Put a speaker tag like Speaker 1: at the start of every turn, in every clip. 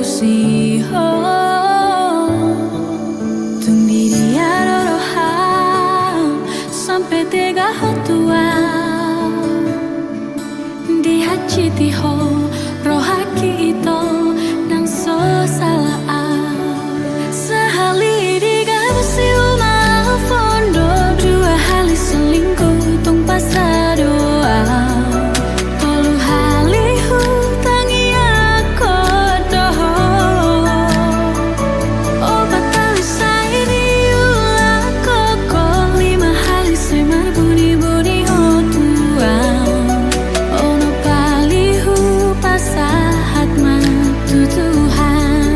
Speaker 1: siho tung di dia doroha sampai tega hotua di hachi tiho rohaki ito nang so salah sehali diga bersiuma fondo dua hali selingkuh tung pasadoa tolu hali hutangi aku doho obat talisai diulah koko lima hali semar buni-buni hotua ono palihu pasahat matutuhan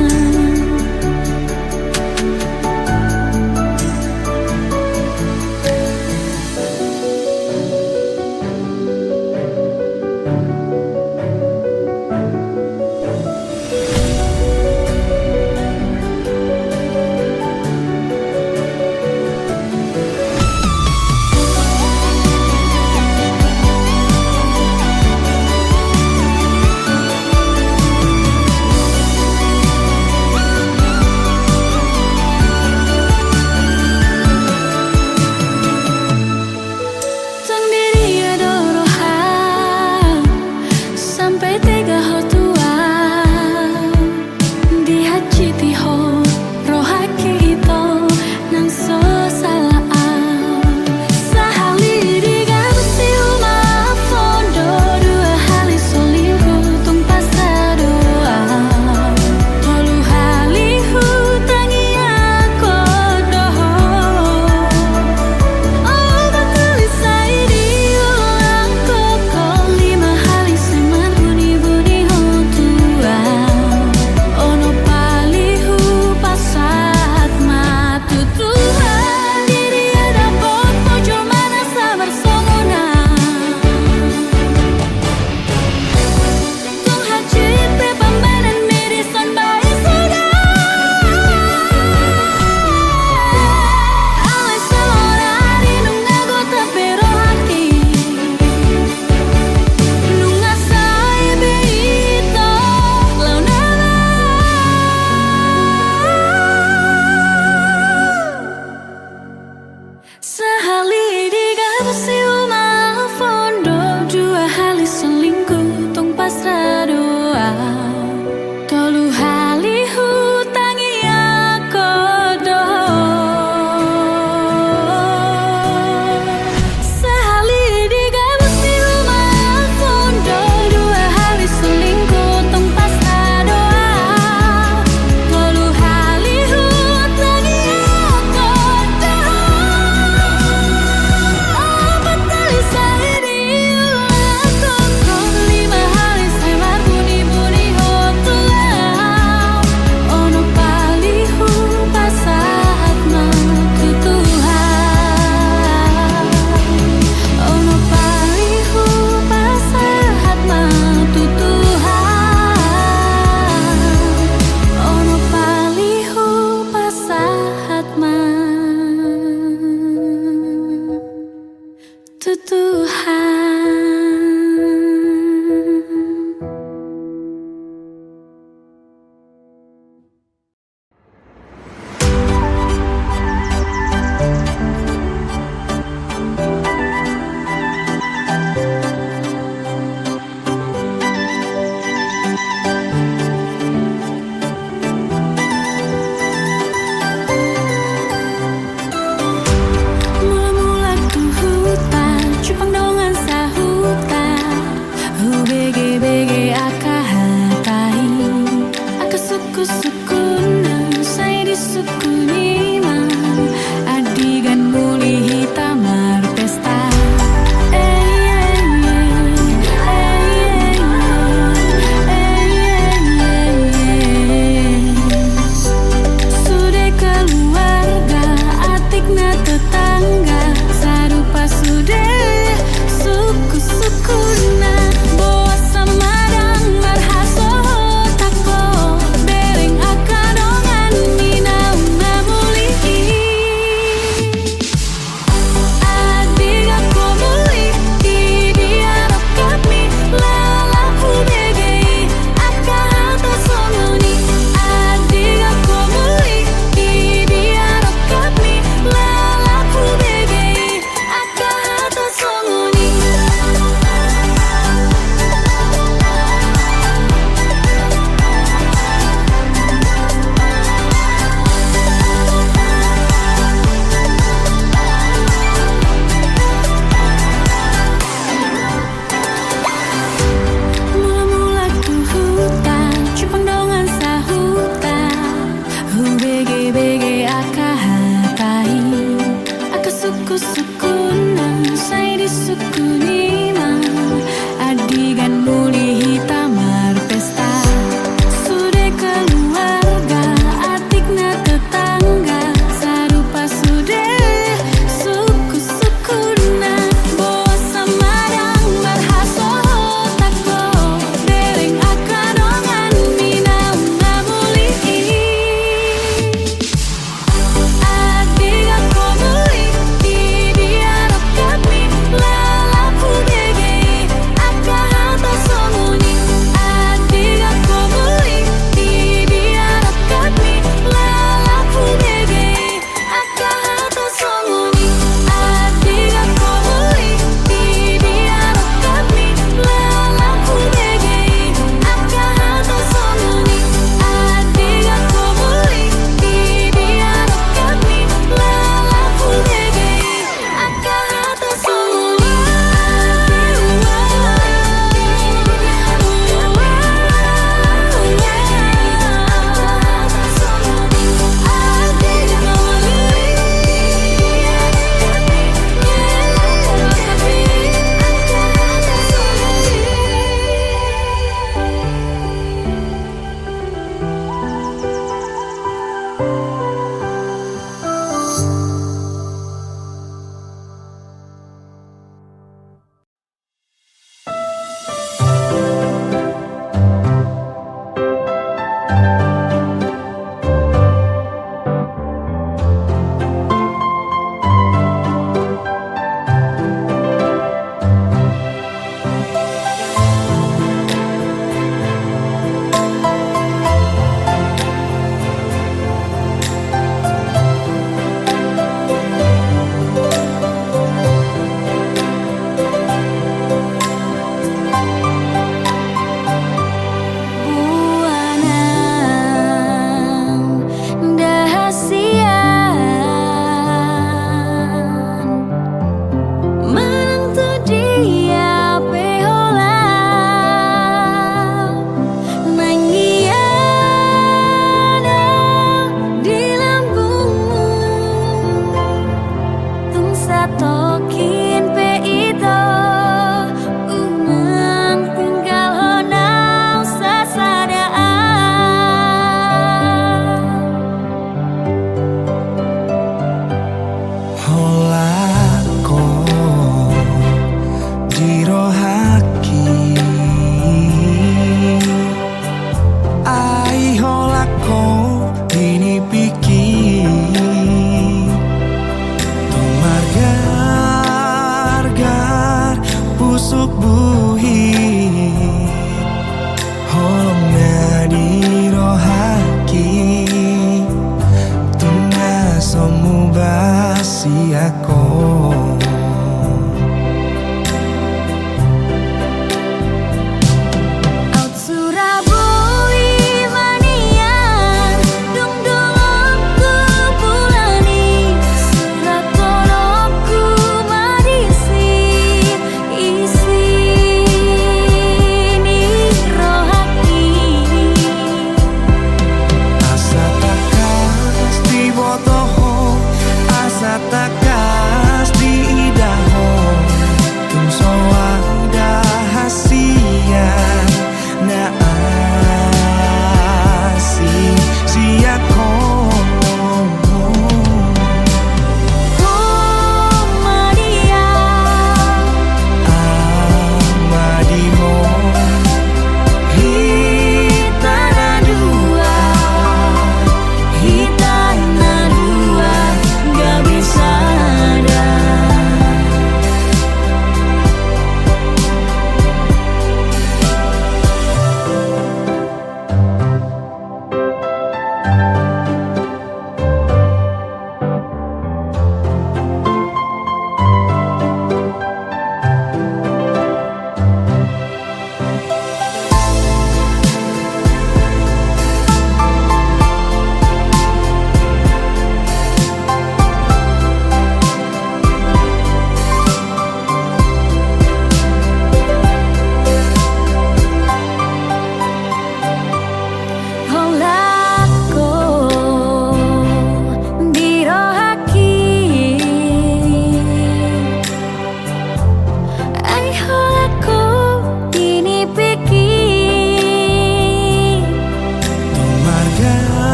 Speaker 1: sehali diga bersiuma fondo dua hali selingkuh tung pasadoa tolu hali hutangi aku doho sehali diga bersiuma fondo dua hali selingkuh tung pasadoa tolu hali hutangi aku doho obat talisai diulah koko lima hali semar buni-buni hotulah ono palihu pasahat matutuhan ono palihu pasahat matutuhan ono palihu pasahat matutuhan. Mula-mula tu hutan cupang dongan sahuta bege-bege akahatai aka suku-sukuna saya di suku niman adigan muli hitamar pesta sudah keluarga atikna tetangga sarupa sudah suku-sukuna bawa samadang marhaso tako bereng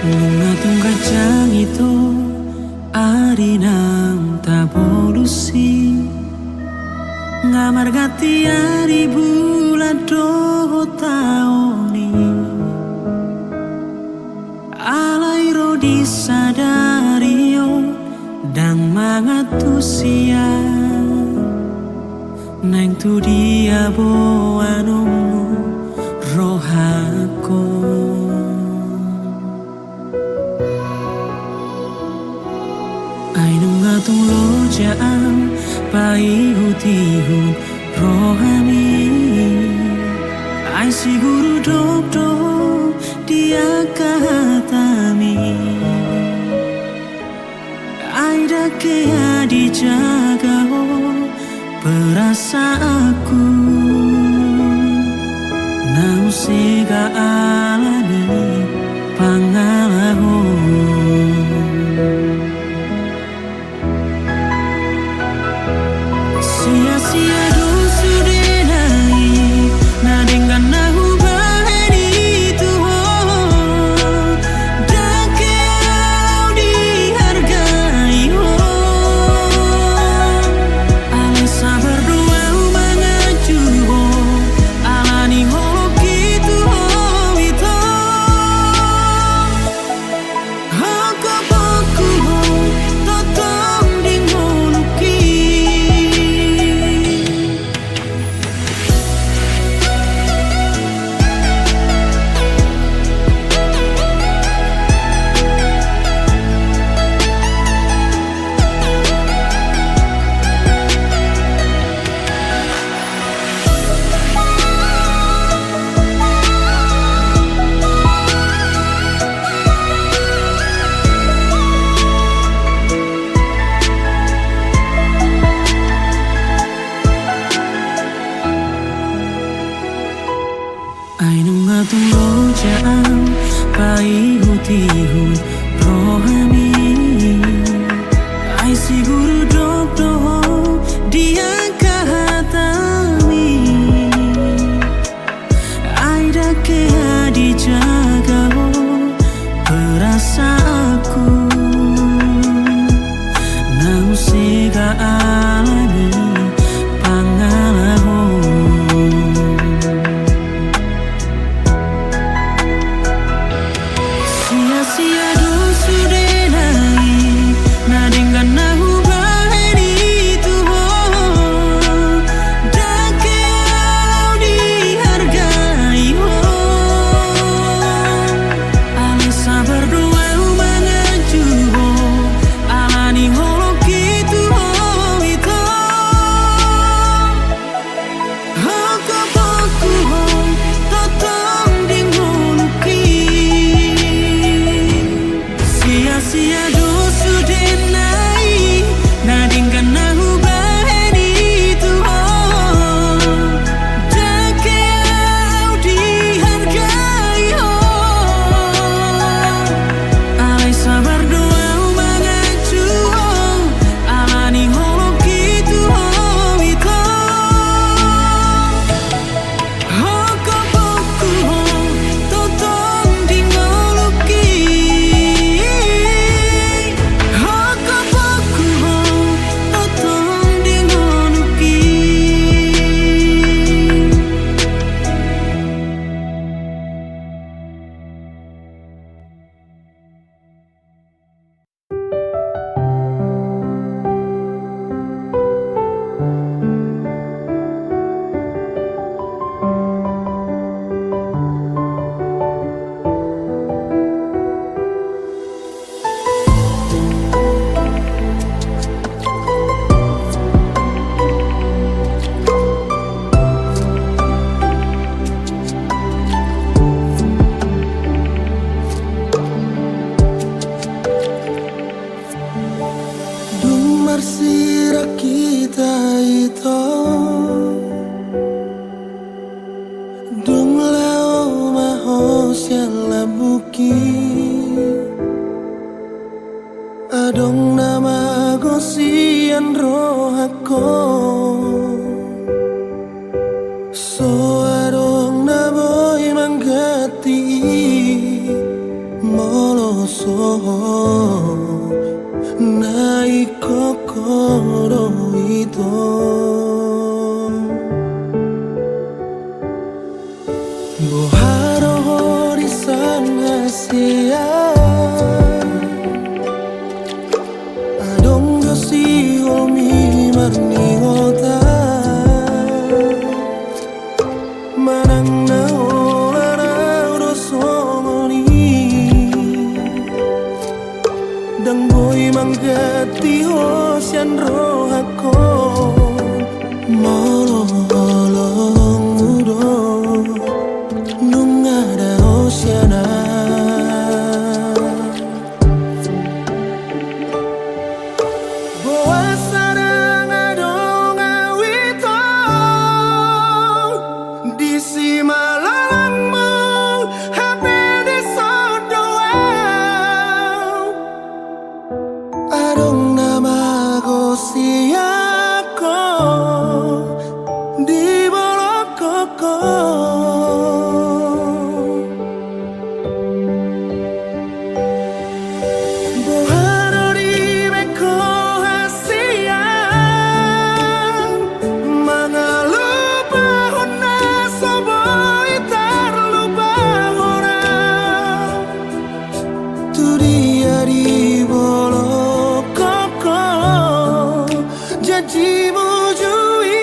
Speaker 2: Lunga kacang itu ari nam tabolusi ngamar gati ari bulan doho taoni alairo disadario dang mangatusia neng tu dia boanu rohako. Tung lo jaan pai hutihun rohani ai siguru dok dok dia kahatami ai dake dijaga perasaanku nau sega alani pangalahu. Sia-sia dosu denai na dengan nahu bahari Tuhan dan kau dihargai ale sabar doa mengaju alani holok gitu itu hakapaku totong dingoluki. Tung lo jaan pai hutihun rohani ai siguru dok doho dia kahatami ai dake dijaga perasaanku nau sega alani pangalahu. Sia-sia dosu denai na dengan nahu bahari Tuhan
Speaker 3: Marsira kita itu Dung leo mahos yang labuki Adong nama gosian rohako So adong na boy manggati Moloso Nai kokoro ito Boharo horisan hasia Adong gosi homi marningota Manang na ola na urosomoni Dang boy manggati hosyan rohako Mololong mudo Nung ada hosyana Boa sarang adong awito Di si malalangmu Hape di sodoang Adong nama gosiako Di bolokoko Boharo di meko hasian Mga lupa hona soboy terlupa hona Tu dia di bolokoko Janji mujui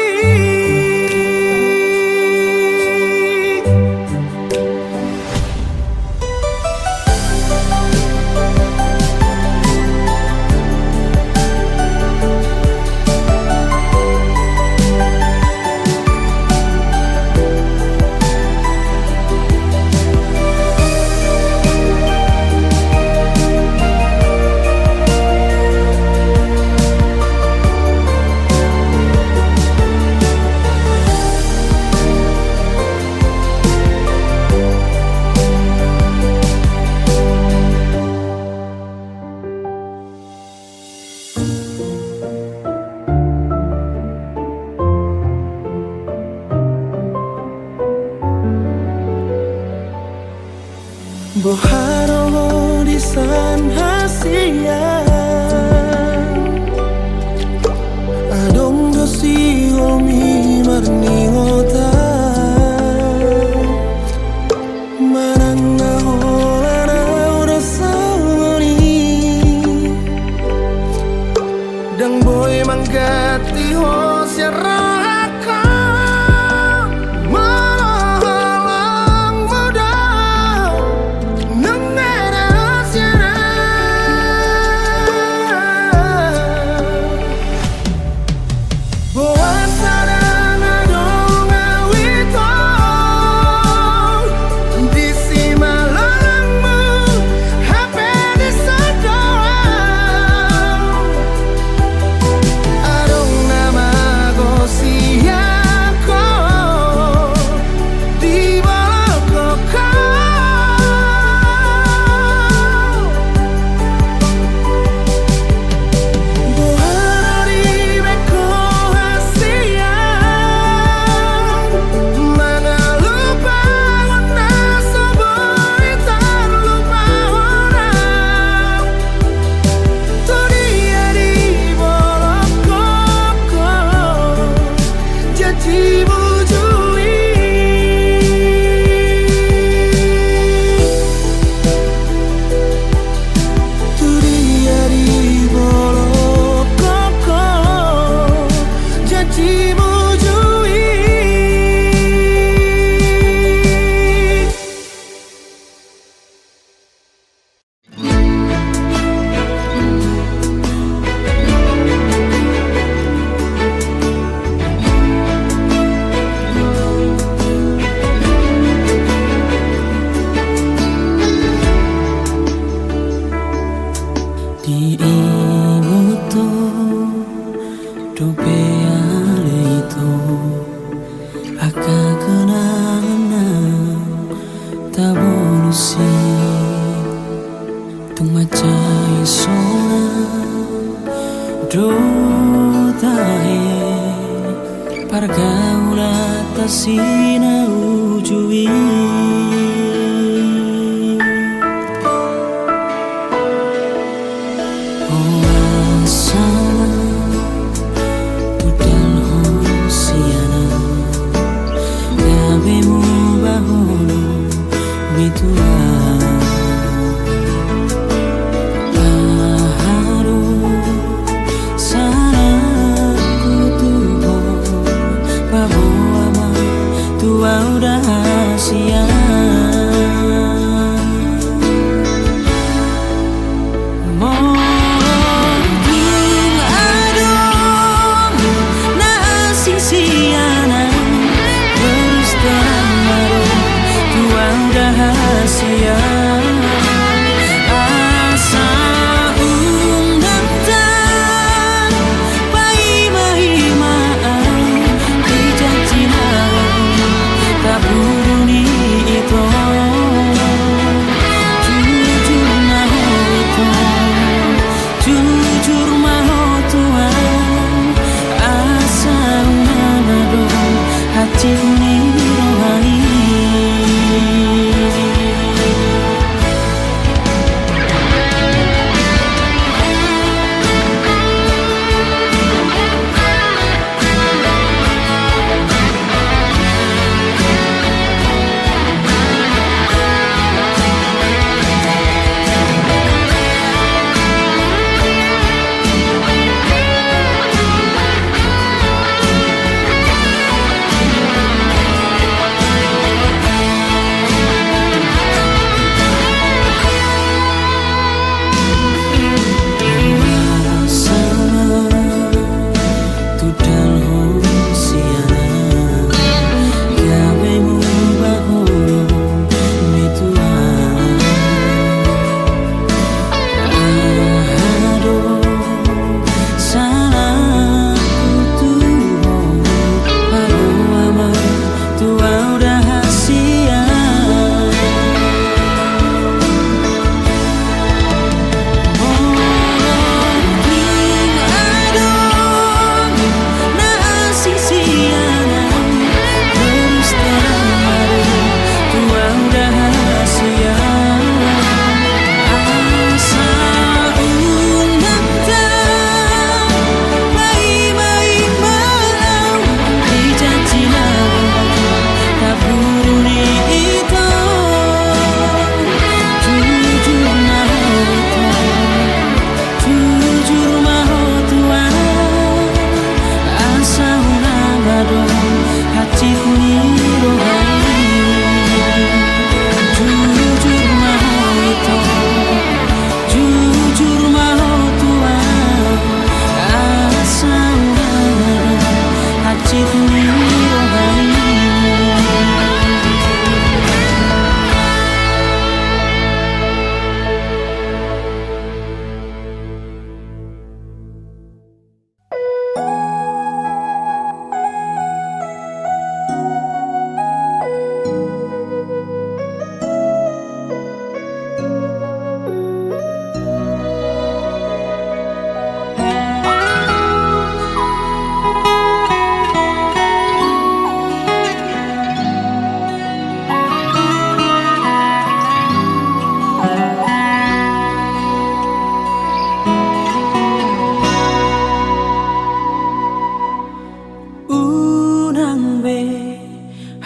Speaker 3: Boharo di san hasian Adong gosi homi marningota Manang na hola na urasawani Dang boy manggati hosya rahaka Malalang muda Nung ada hosyana Boa sarang adong awito Di si malalangmu Hape di sodoang Adong nama gosi
Speaker 2: Dotahe pergaulan tasina ujui Oh sama udal hosiana Gabemu bahono mitua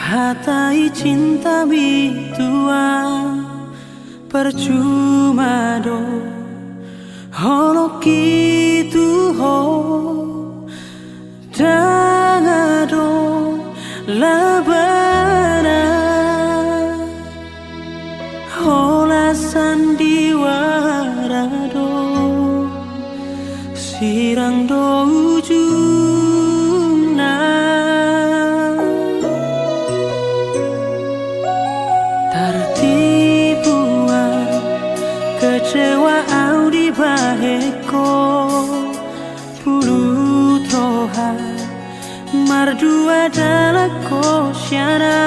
Speaker 2: Hatai cinta bitua percuma do Holo kitu ho Dangado labana Hola sandiwara do Sirang do ujuna Tertipuan kecewa audi baheko Puru toha mardua adalah kosyana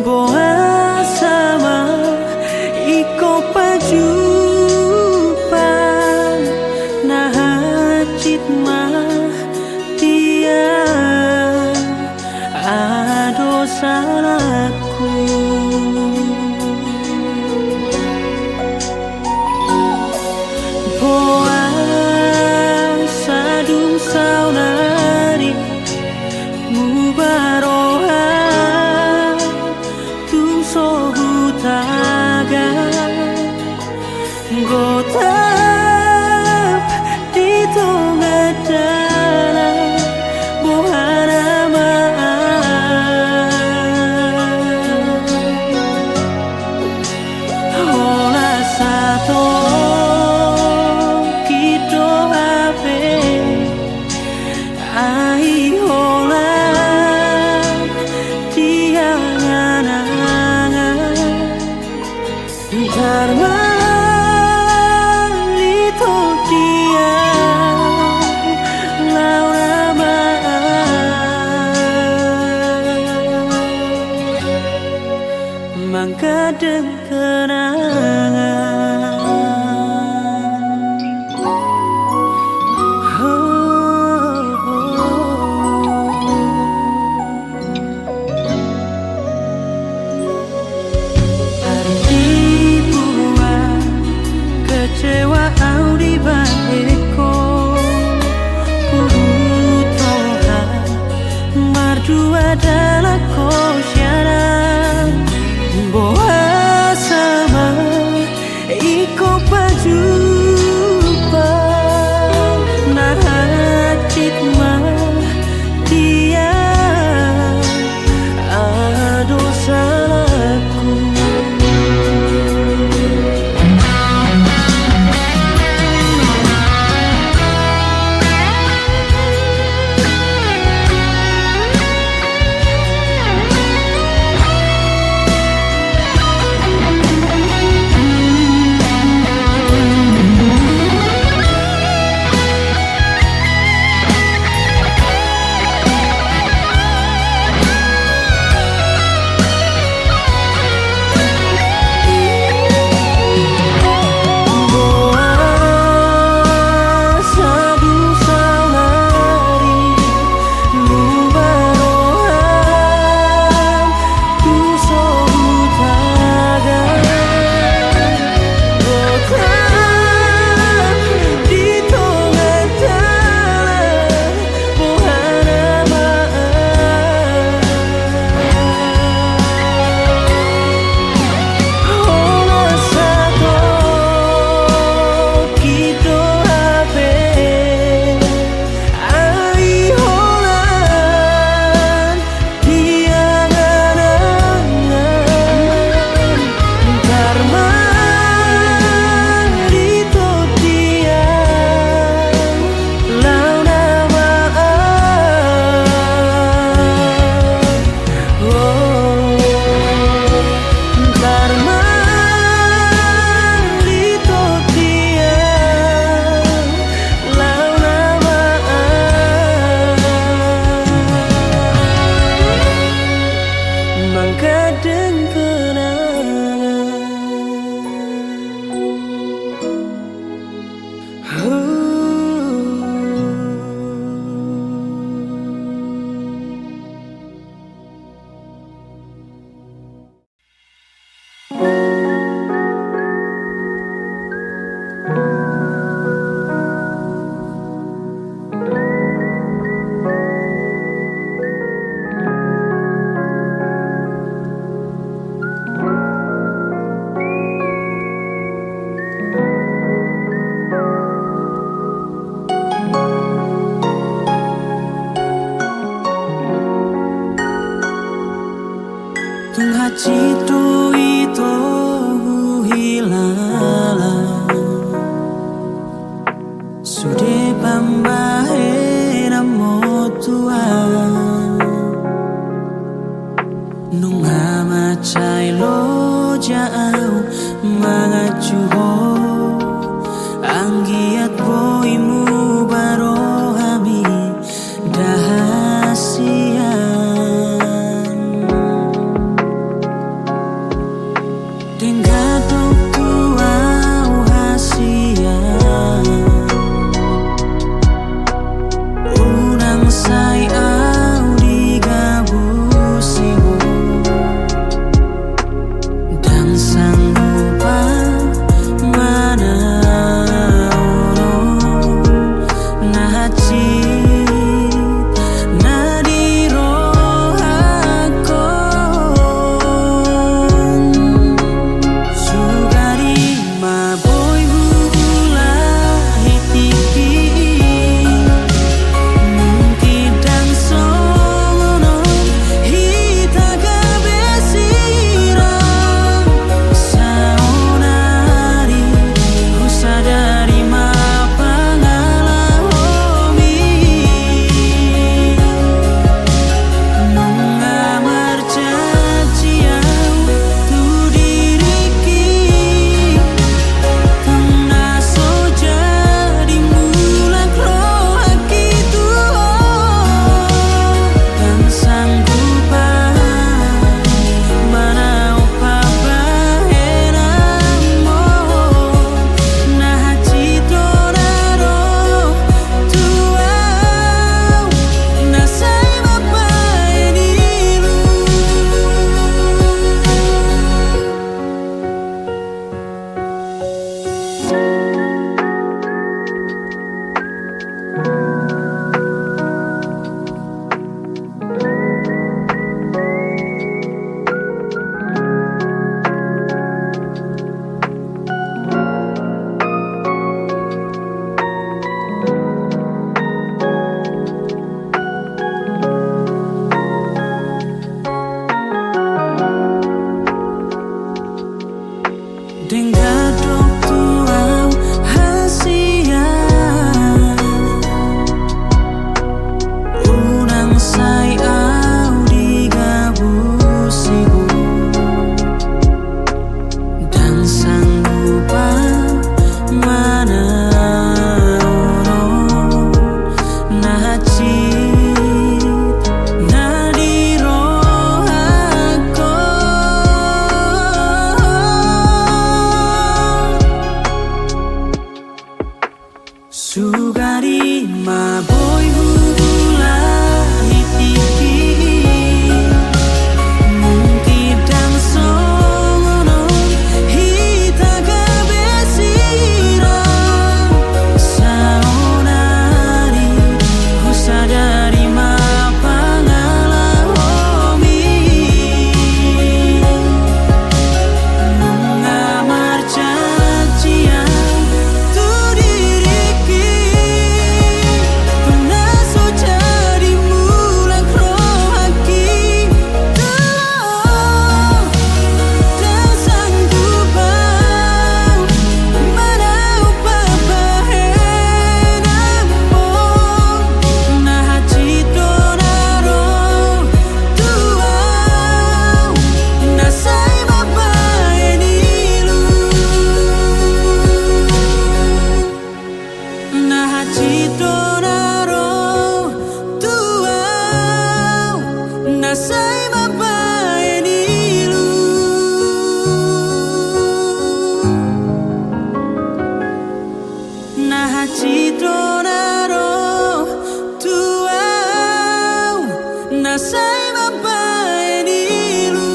Speaker 2: Boa sama iko pajupan Nah mah dia ado salahku. Boa sadung saunari mubaroha tung sohu taga gotap di tengah jalan bohara hola satu kido ape ai hola tiangan dharma kadang kenangan. Arti buat kecewa di balikku Putoha mardu adalah kosyara boa sama iko pajupa nahatit mah dia ado salahku. Tung hachitu ito hilala sude pambahe motua nung hamachay lo jauh mangacuho anggiat boimu barohami dahasian Maboy hula hitiki mungkin dan songono hita kabesiro saonari husadari mapangalahomi nungamar cacian tu diriki pernah so jadi mulak rohaki tuh tak sanggup mana upabahenamo nah cidonaro tuau nasai mapaenilu nah cidonaro tuau nasai mapaenilu nah cidonaro tuau nasai mapaenilu.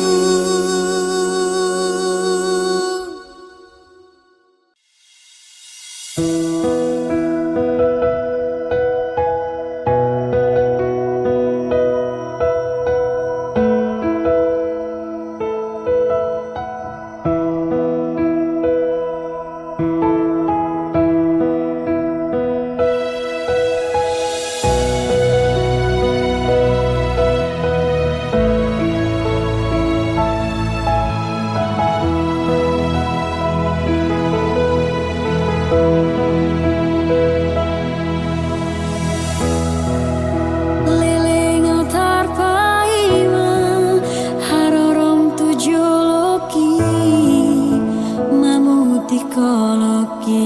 Speaker 1: Leleng tarpaima harorom tujoloki mamuti koloki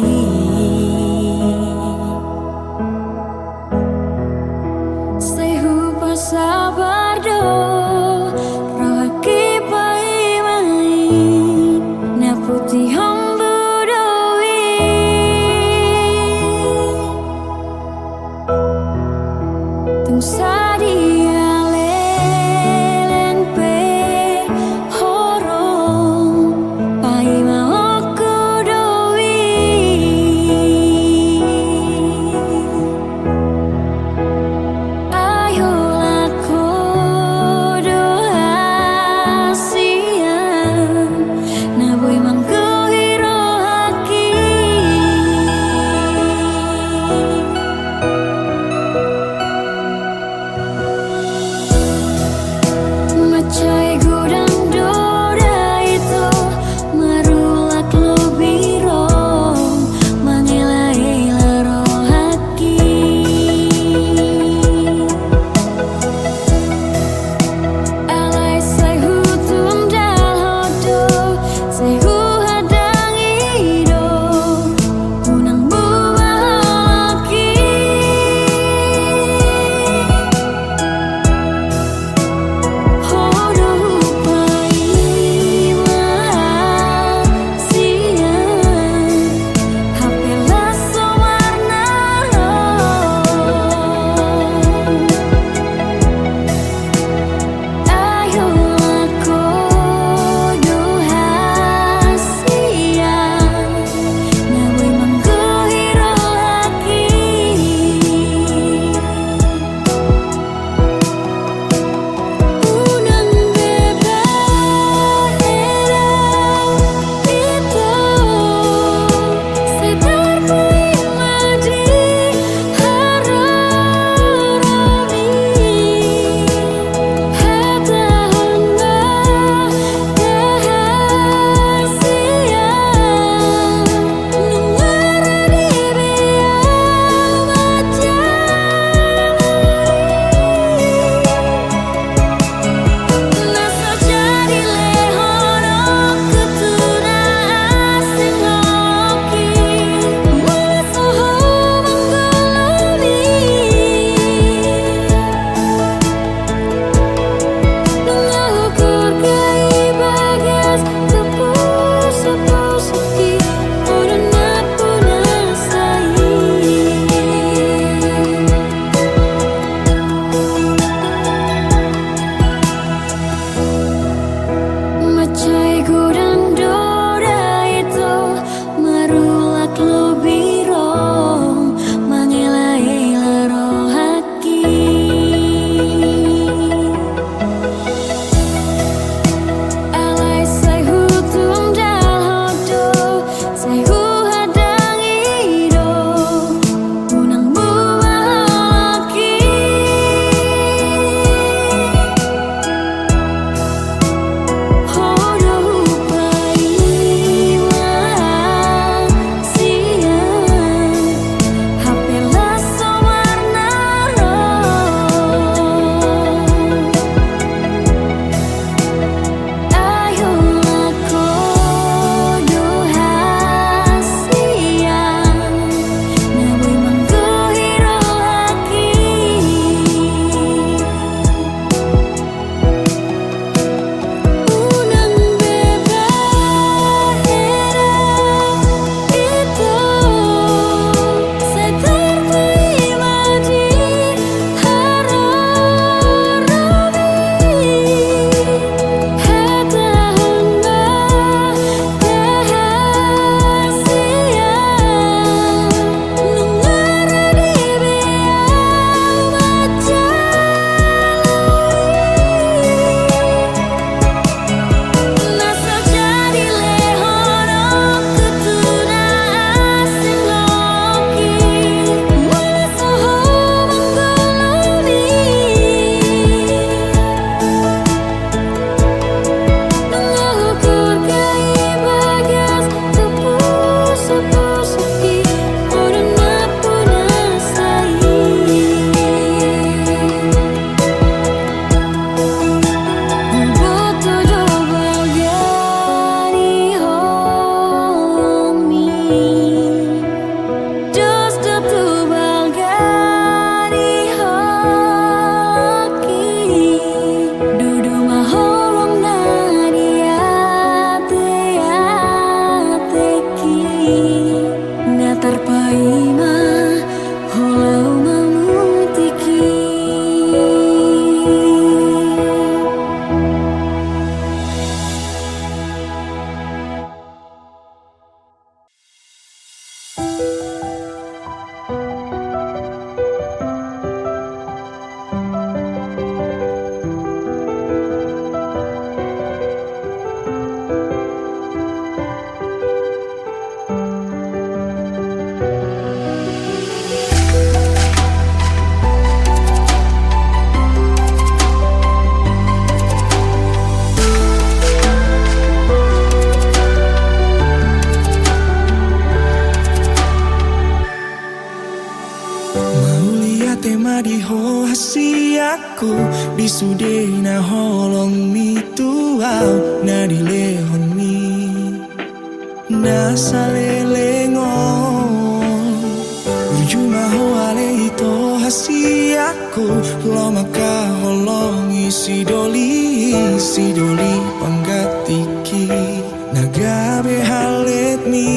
Speaker 1: sehu pasabardo rohaki paimai naputi hombudowi tung sadia lelen pe horong paima okudowi ayolah kodo hasian naboy mangkuhiro haki
Speaker 2: tema di ho hasiaku di sude na holong mi tuau na di lehon mi na salelengo ujuma ho ale ito hasiaku lo maka holongi si doli panggatiki nagabe halet mi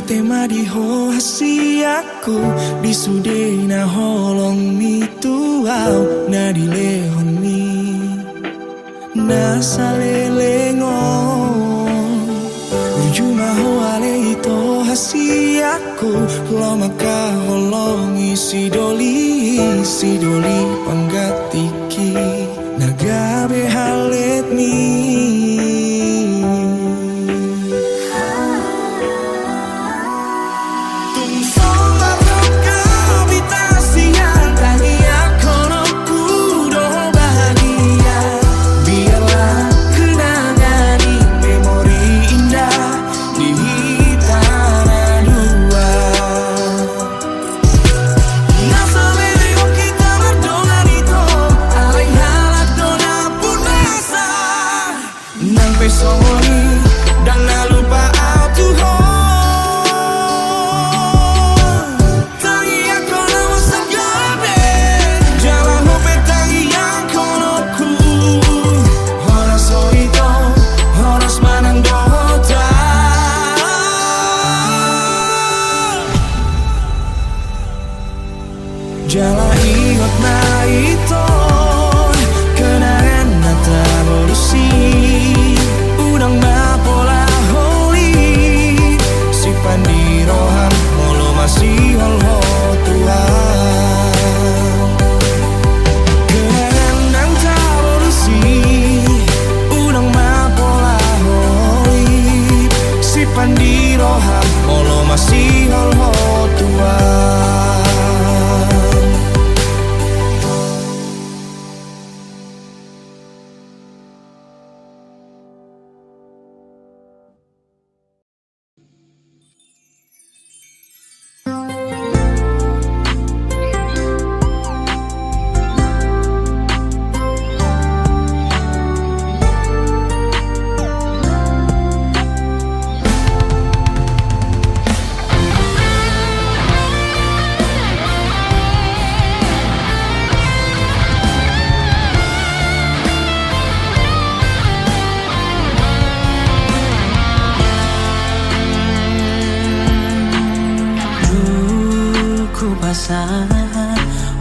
Speaker 2: tema di ho hasiaku di sude na holong mi tuau na di lehon mi na salelengo ujuma ho ale ito hasiaku lo maka holongi si doli panggatiki nagabe halet mi Jala iot na ito kenangan nata bolusi udang mapola holi si pandirohan molo masih holho tua kenangan nata bolusi udang mapola holi si pandirohan molo masih holho tua.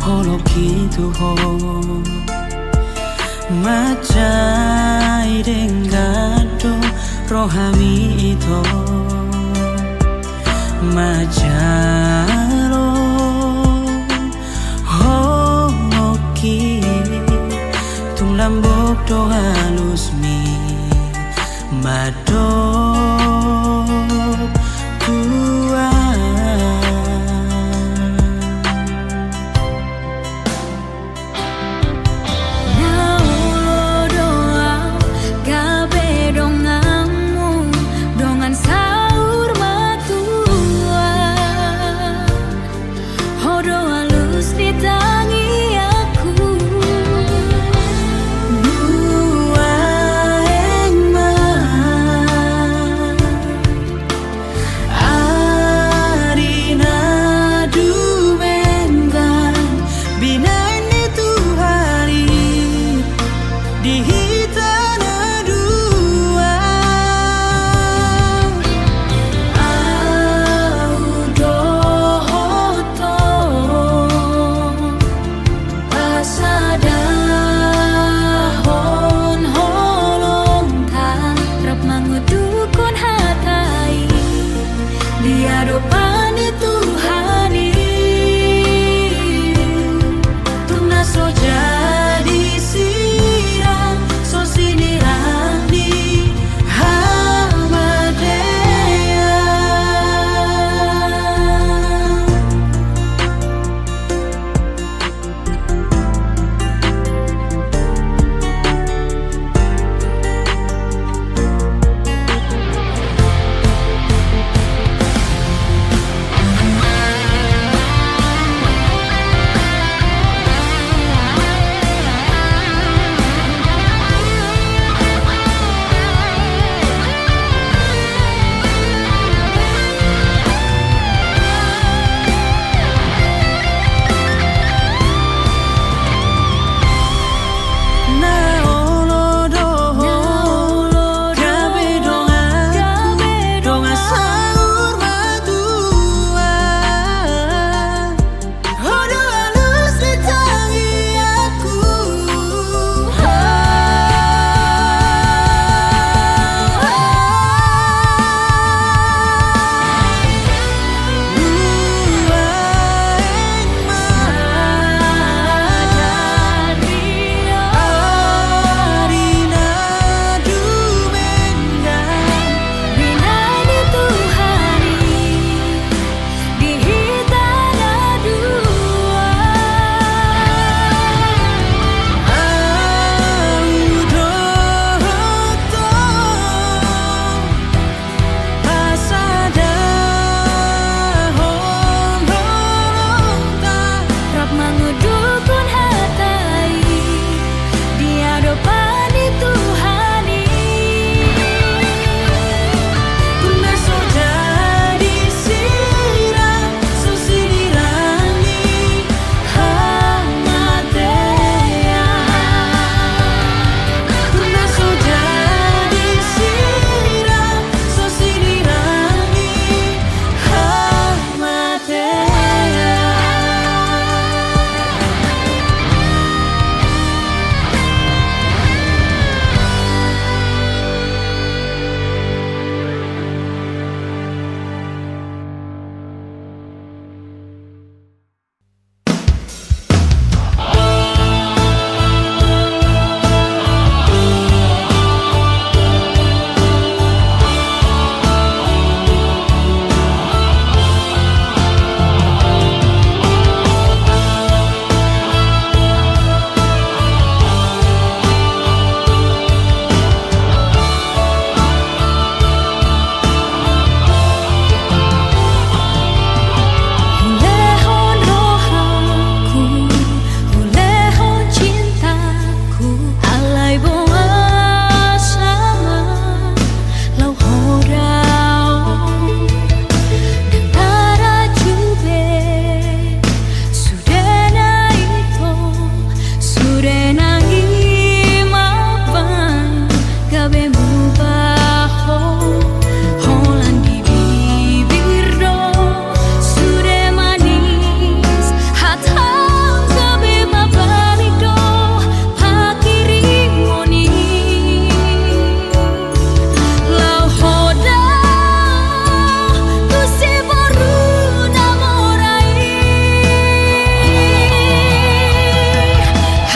Speaker 2: Holo kitu ho macai dengado rohami itu majalo hoki tung lambok do halus mi madok tua di tanah dua.
Speaker 1: Audohoto pasadahon holongkan rap mangudukun hatai di hadapan Tuhani tuna so jadi sirang so sinirani hamadea.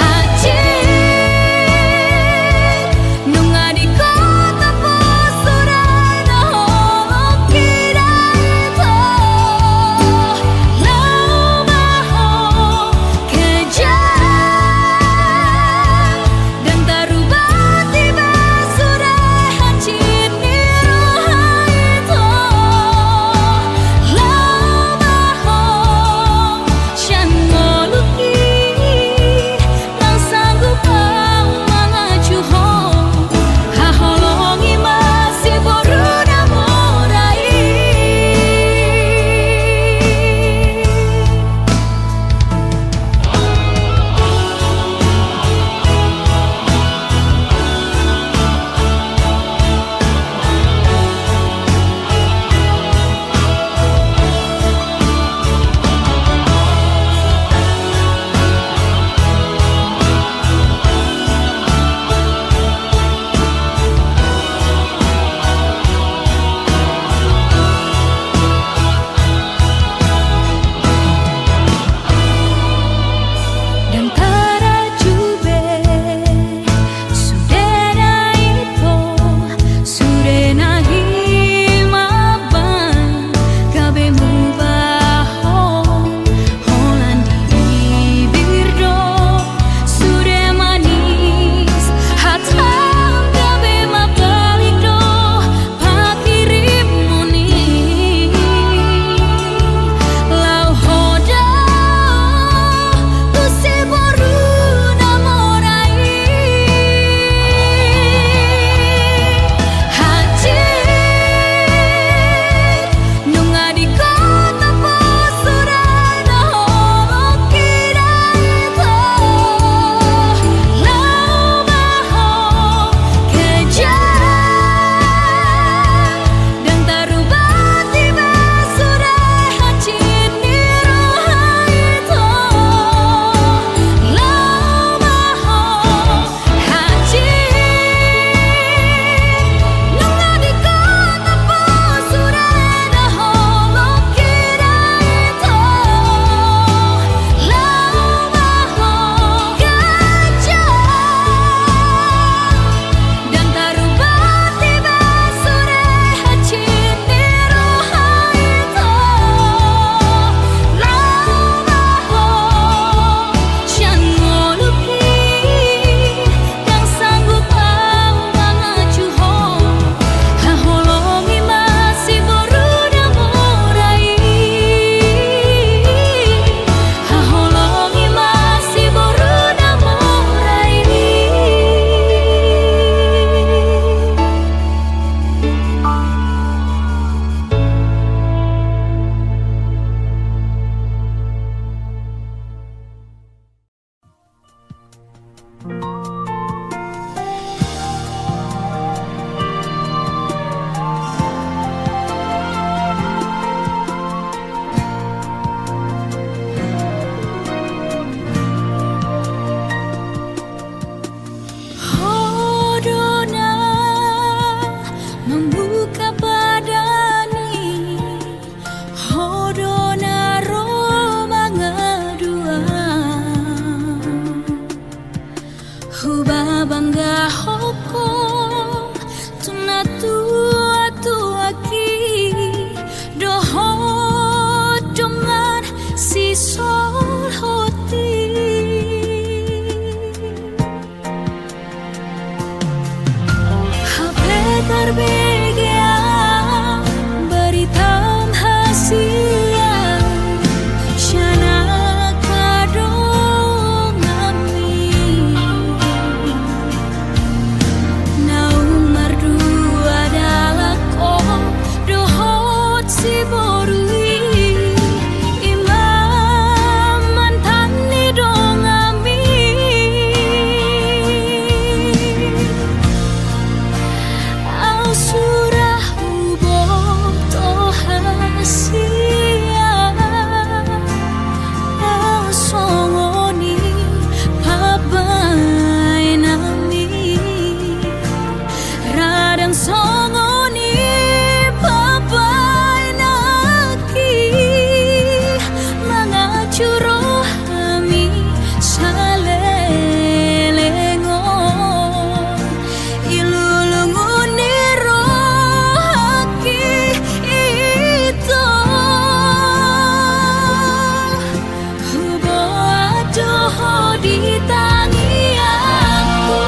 Speaker 1: Hati Huba bangga hoko tuna tua tua ki doho jongan si sol hoti hape terbegea beritam hasia shana kadong ami naung mardu adalah ko dohot si borui imam mantan ni dong ami au surah ubo to hasia songoni pabai nami radang songoni pabai naki mangacuro hami salelengo ilulunguni rohaki ito hubo adoho di tangi aku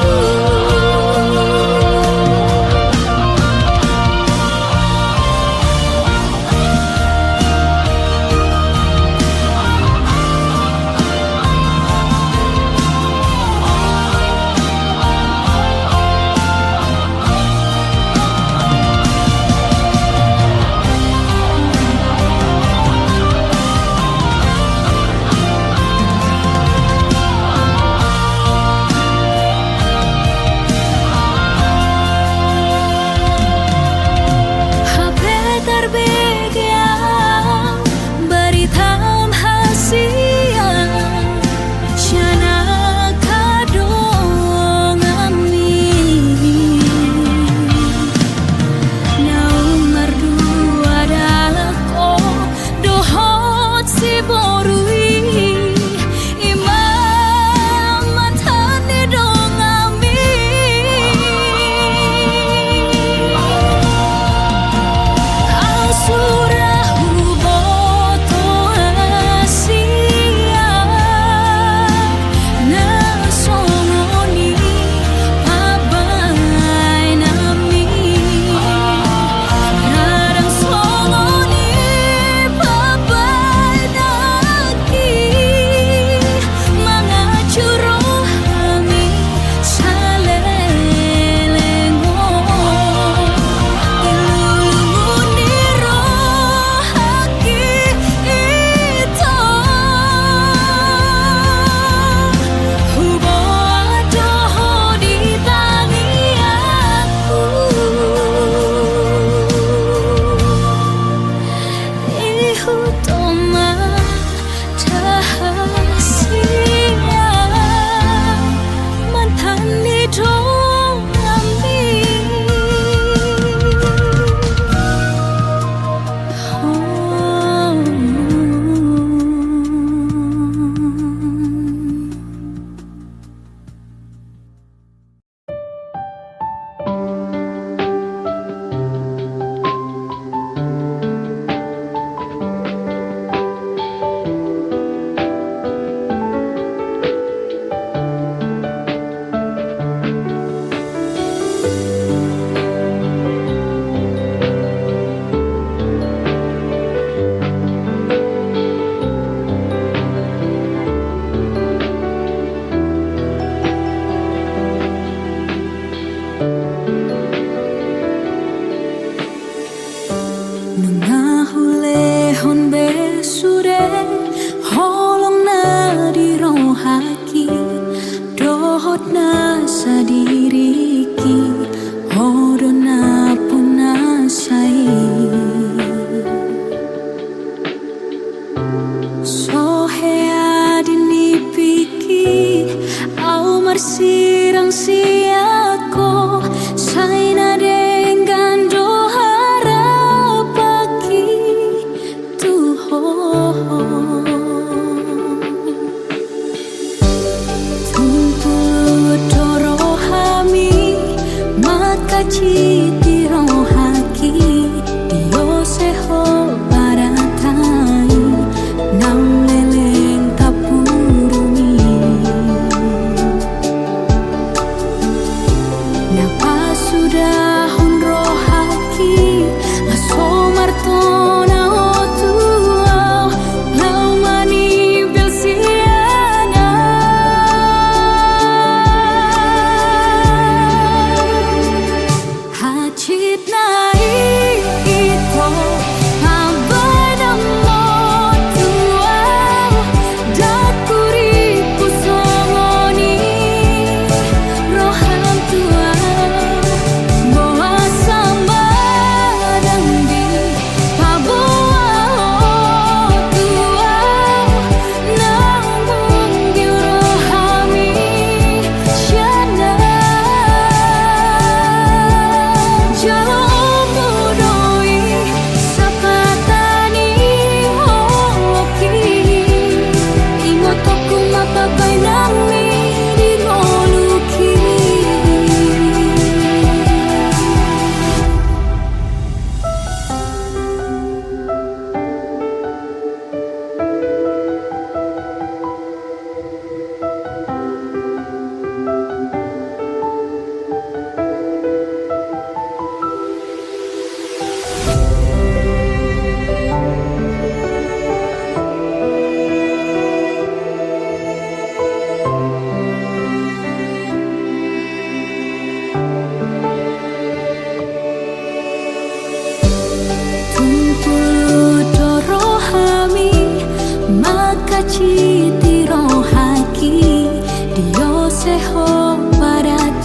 Speaker 1: hape terbegea beritam hasia shana kadong ami naung mardu adalah ko dohot si borui imam mantan ni dong ami au surah ubo to hasia na songoni pabai nami radang songoni pabai naki mangacuro hami salelengo ilulunguni rohaki ito hubo adoho di tangi aku ihu toma tahasia mantan ni dong ami Nangahulehon besure holong na di rohaki dohot na sadiriki hodona punasai sohe adini piki au marsirang siako saina dengan dohara pagi tuho tumpul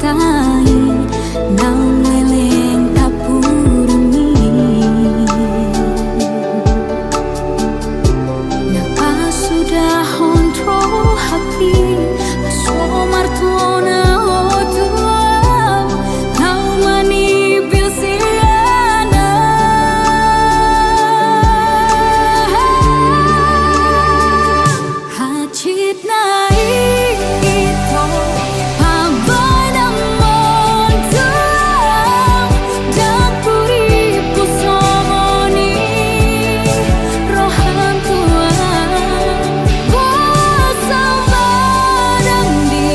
Speaker 1: tai naung leleng tapurumi napa sudah honto hati somar tuona otua nau mani bilsiana hachit nai ito pabai namon tuang dapuri pusomoni rohan tuang wasama dangdi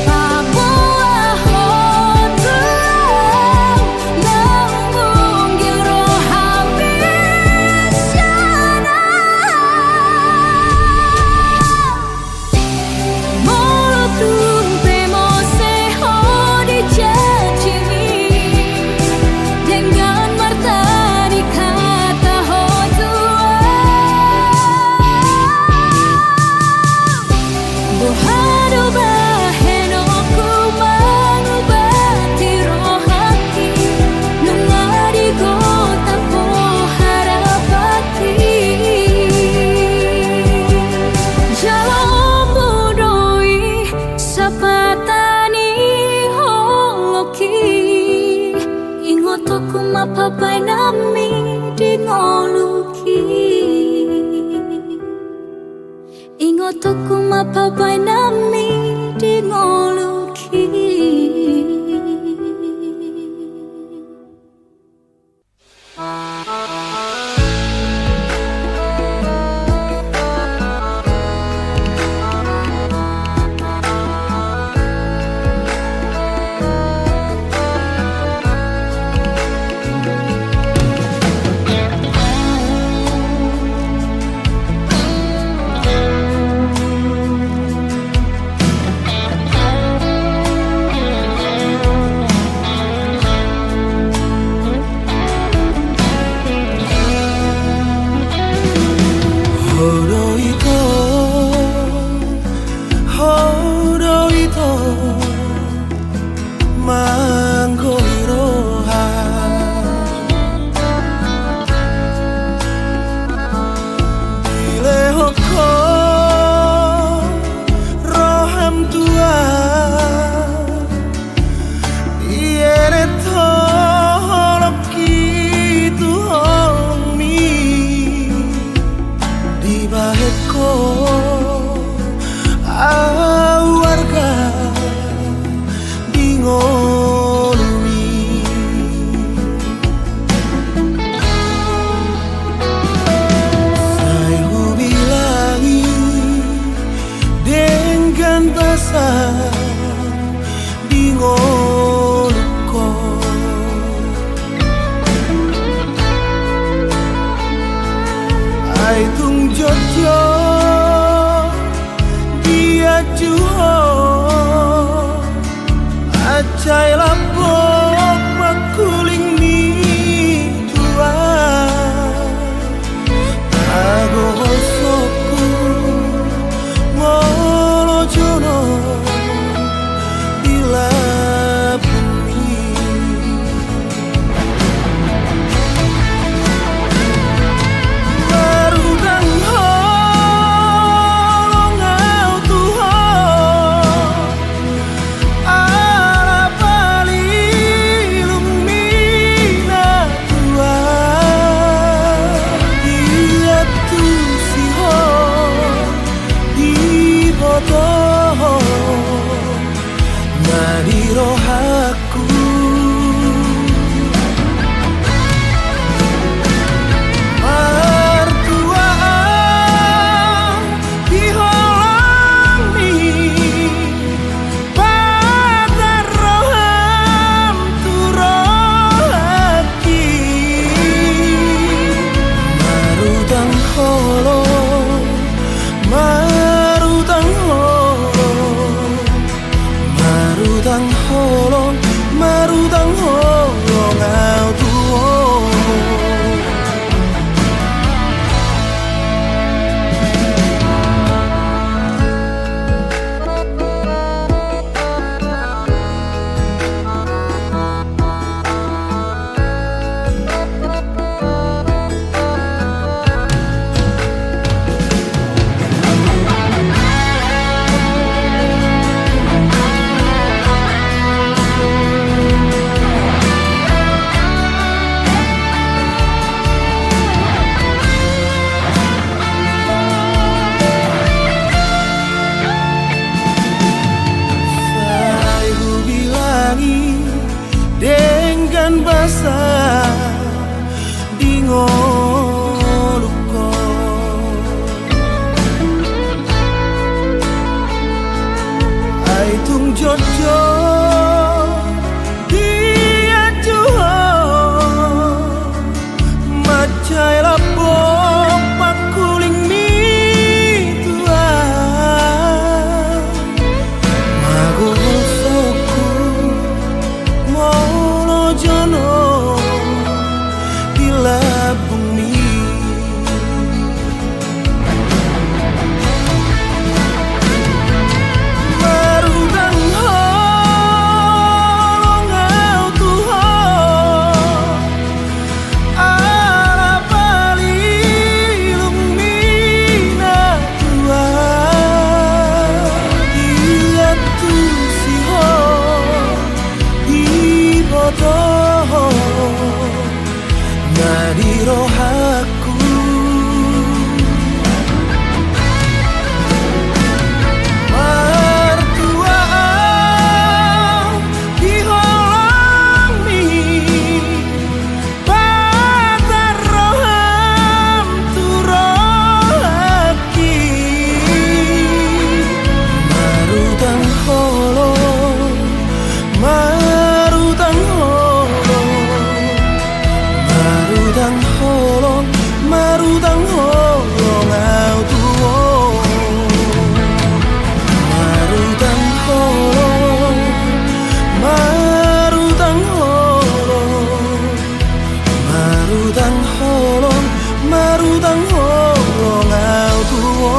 Speaker 1: pabuah hotuang naung gil rohabishana Molotun premose hodi cacimi dengan martani kata hotua bohado bahenoku mengobati rohati nungadi kota poharapati Jalombu doi sapatani holoki ingotoku mapapai nami dingoluki ingotoku mapapai nami dingoluki
Speaker 3: Hodo ito manggo iroha Bile hoko roham tua Iere toloki tuhomi Di baheko warga bingolumi Saya bilangi dengan bahasa bingoluko Ai tung jojo Juho acai lapok makuling mi tua Ago hosoku molo jono bila bumi Marudang Nadi rohaku Martuaan diholangi Patar roham turohaki Marutang holong Marutang holong Marutang holong Marutang holong au tuho nyanyi dengan bahasa di ngoluko. Ai tung jojo dia juho macai lapong pakuling mi tua mago soku molo jono di labung mi. Marudang holong au tuho ala palilung mina tua dia tu siho ibotoho ngadi rohaku. Mertua di holang mi batar roham turaki marudang holong marudang holong marudang holong marudang holong au tuo marudang holong marudang holong marudang holong marudang holong au tuo.